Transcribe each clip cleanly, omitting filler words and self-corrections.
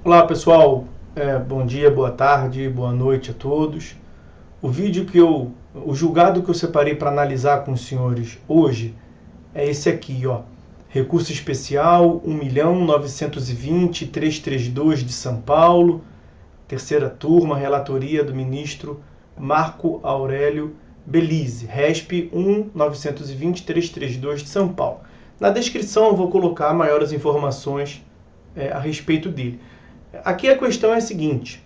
Olá pessoal, bom dia, boa tarde, boa noite a todos. O julgado que eu separei para analisar com os senhores hoje é esse aqui, ó. Recurso especial 1.920.332 de São Paulo, terceira turma, relatoria do ministro Marco Aurélio Belize, RESP 1.920.332 de São Paulo. Na descrição eu vou colocar maiores informações a respeito dele. Aqui a questão é a seguinte,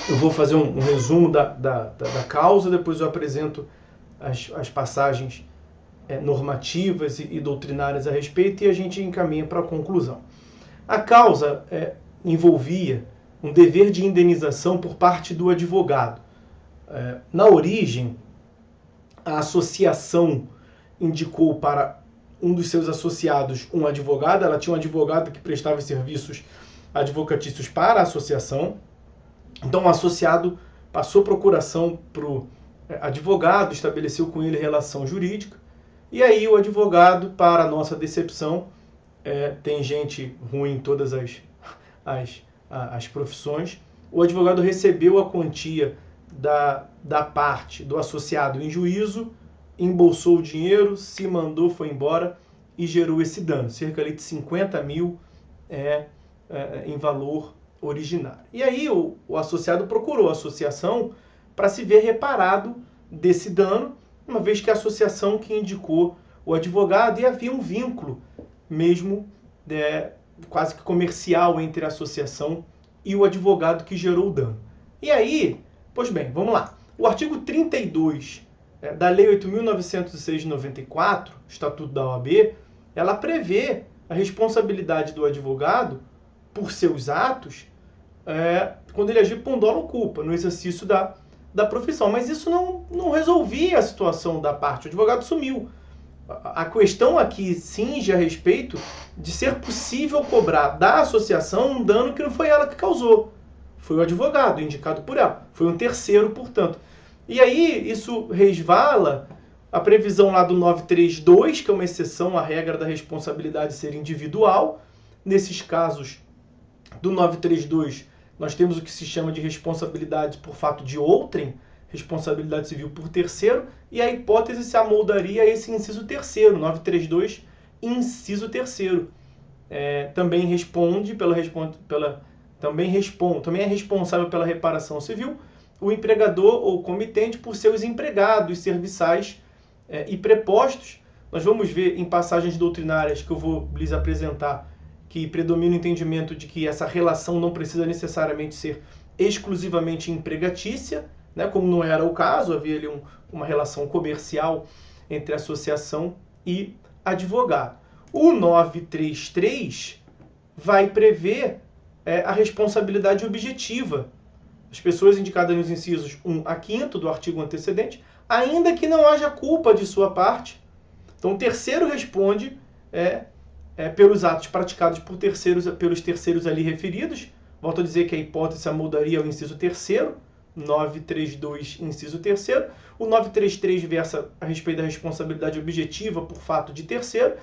eu vou fazer um resumo da causa, depois eu apresento as passagens normativas e doutrinárias a respeito e a gente encaminha para a conclusão. A causa envolvia um dever de indenização por parte do advogado. Na origem, a associação indicou para um dos seus associados um advogado, ela tinha um advogado que prestava serviços advocatícios para a associação. Então o associado passou procuração para o advogado, estabeleceu com ele relação jurídica, e aí o advogado, para a nossa decepção, tem gente ruim em todas as profissões, o advogado recebeu a quantia da parte do associado em juízo, embolsou o dinheiro, se mandou, foi embora e gerou esse dano, cerca de 50 mil em valor originário. E aí o associado procurou a associação para se ver reparado desse dano, uma vez que a associação que indicou o advogado, e havia um vínculo mesmo quase que comercial entre a associação e o advogado que gerou o dano. E aí, pois bem, vamos lá. O artigo 32 da Lei 8.906 de 94, Estatuto da OAB, ela prevê a responsabilidade do advogado por seus atos quando ele agir por dolo ou culpa, no exercício da profissão. Mas isso não resolvia a situação da parte. O advogado sumiu. A questão aqui cinge a respeito de ser possível cobrar da associação um dano que não foi ela que causou. Foi o advogado, indicado por ela. Foi um terceiro, portanto. E aí isso resvala a previsão lá do 932, que é uma exceção à regra da responsabilidade ser individual. Nesses casos do 932, nós temos o que se chama de responsabilidade por fato de outrem, responsabilidade civil por terceiro, e a hipótese se amoldaria a esse inciso terceiro, 932, inciso terceiro. Também é responsável pela reparação civil o empregador ou comitente por seus empregados, serviçais e prepostos. Nós vamos ver em passagens doutrinárias que eu vou lhes apresentar que predomina o entendimento de que essa relação não precisa necessariamente ser exclusivamente empregatícia, né, como não era o caso, havia ali uma relação comercial entre associação e advogado. O 933 vai prever a responsabilidade objetiva. As pessoas indicadas nos incisos 1 a 5º do artigo antecedente, ainda que não haja culpa de sua parte. Então o terceiro responde pelos atos praticados pelos terceiros ali referidos. Volto a dizer que a hipótese amoldaria ao inciso terceiro, 932, inciso terceiro. O 933 versa a respeito da responsabilidade objetiva por fato de terceiro.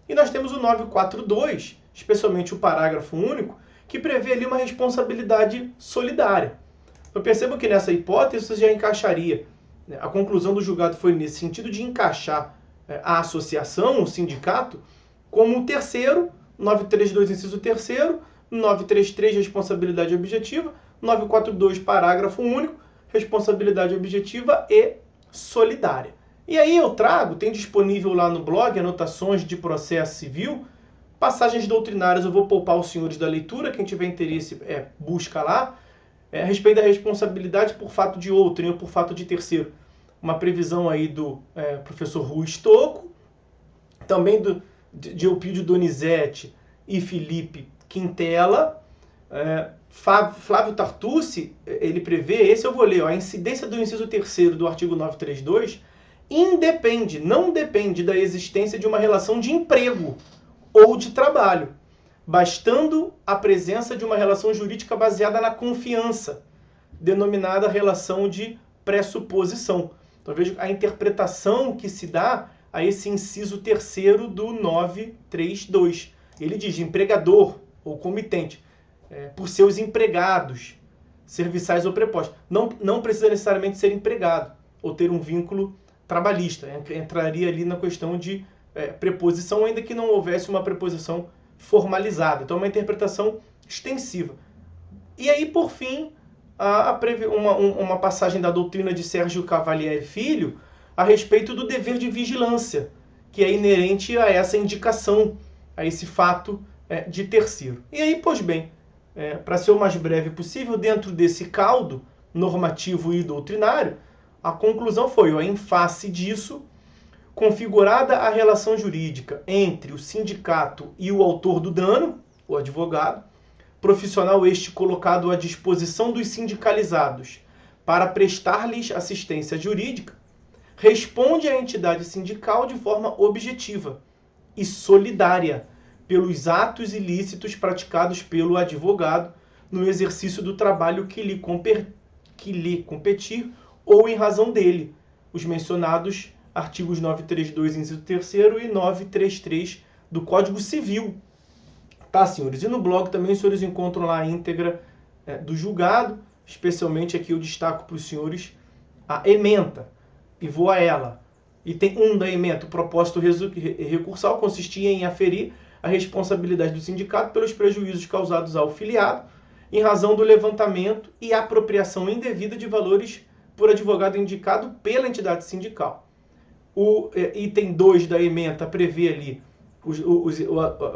E nós temos o 942, especialmente o parágrafo único, que prevê ali uma responsabilidade solidária. Eu percebo que nessa hipótese isso já encaixaria. A conclusão do julgado foi nesse sentido de encaixar a associação, o sindicato, como um terceiro, 932, inciso terceiro, 933, responsabilidade objetiva, 942, parágrafo único, responsabilidade objetiva e solidária. E aí tem disponível lá no blog, anotações de processo civil, passagens doutrinárias, eu vou poupar os senhores da leitura, quem tiver interesse busca lá, a respeito da responsabilidade por fato de outrem ou por fato de terceiro. Uma previsão aí do professor Rui Stocco, também de Eupídio Donizete e Felipe Quintela. Flávio Tartucci, ele prevê, esse eu vou ler, a incidência do inciso terceiro do artigo 932 não depende da existência de uma relação de emprego ou de trabalho, bastando a presença de uma relação jurídica baseada na confiança, denominada relação de pressuposição. Então veja a interpretação que se dá a esse inciso terceiro do 932. Ele diz empregador ou comitente. por seus empregados, serviçais ou prepostos. Não precisa necessariamente ser empregado ou ter um vínculo trabalhista. Entraria ali na questão de preposição, ainda que não houvesse uma preposição formalizada. Então, é uma interpretação extensiva. E aí, por fim, uma passagem da doutrina de Sérgio Cavalieri Filho a respeito do dever de vigilância, que é inerente a essa indicação, a esse fato de terceiro. E aí, pois bem, para ser o mais breve possível, dentro desse caldo normativo e doutrinário, a conclusão foi, em face disso, configurada a relação jurídica entre o sindicato e o autor do dano, o advogado, profissional este colocado à disposição dos sindicalizados para prestar-lhes assistência jurídica, responde à entidade sindical de forma objetiva e solidária pelos atos ilícitos praticados pelo advogado no exercício do trabalho que lhe competir ou em razão dele, os mencionados artigos 932, inciso 3º e 933 do Código Civil. Tá, senhores? E no blog também os senhores encontram lá a íntegra do julgado, especialmente aqui eu destaco para os senhores a ementa, e vou a ela. Item 1 da ementa, o propósito recursal consistia em aferir a responsabilidade do sindicato pelos prejuízos causados ao filiado, em razão do levantamento e apropriação indevida de valores por advogado indicado pela entidade sindical. O item 2 da ementa prevê ali,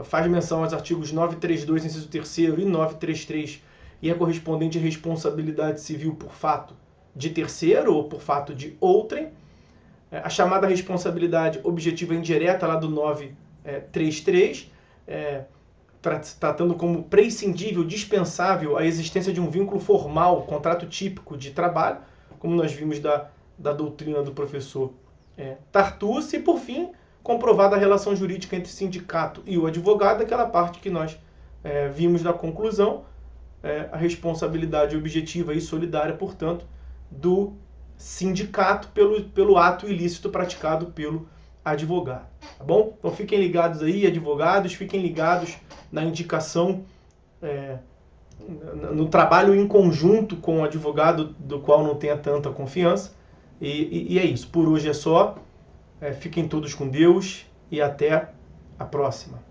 faz menção aos artigos 932, inciso 3º e 933, e a correspondente responsabilidade civil por fato de terceiro ou por fato de outrem. A chamada responsabilidade objetiva indireta lá do 933, tratando como prescindível, dispensável a existência de um vínculo formal, contrato típico de trabalho, como nós vimos da doutrina do professor Tartucci, e por fim, comprovada a relação jurídica entre o sindicato e o advogado, aquela parte que nós vimos da conclusão, a responsabilidade objetiva e solidária, portanto, do sindicato pelo ato ilícito praticado pelo advogado. Tá bom? Então fiquem ligados aí, advogados, fiquem ligados na indicação, no trabalho em conjunto com o advogado do qual não tenha tanta confiança. E é isso. Por hoje é só. Fiquem todos com Deus e até a próxima.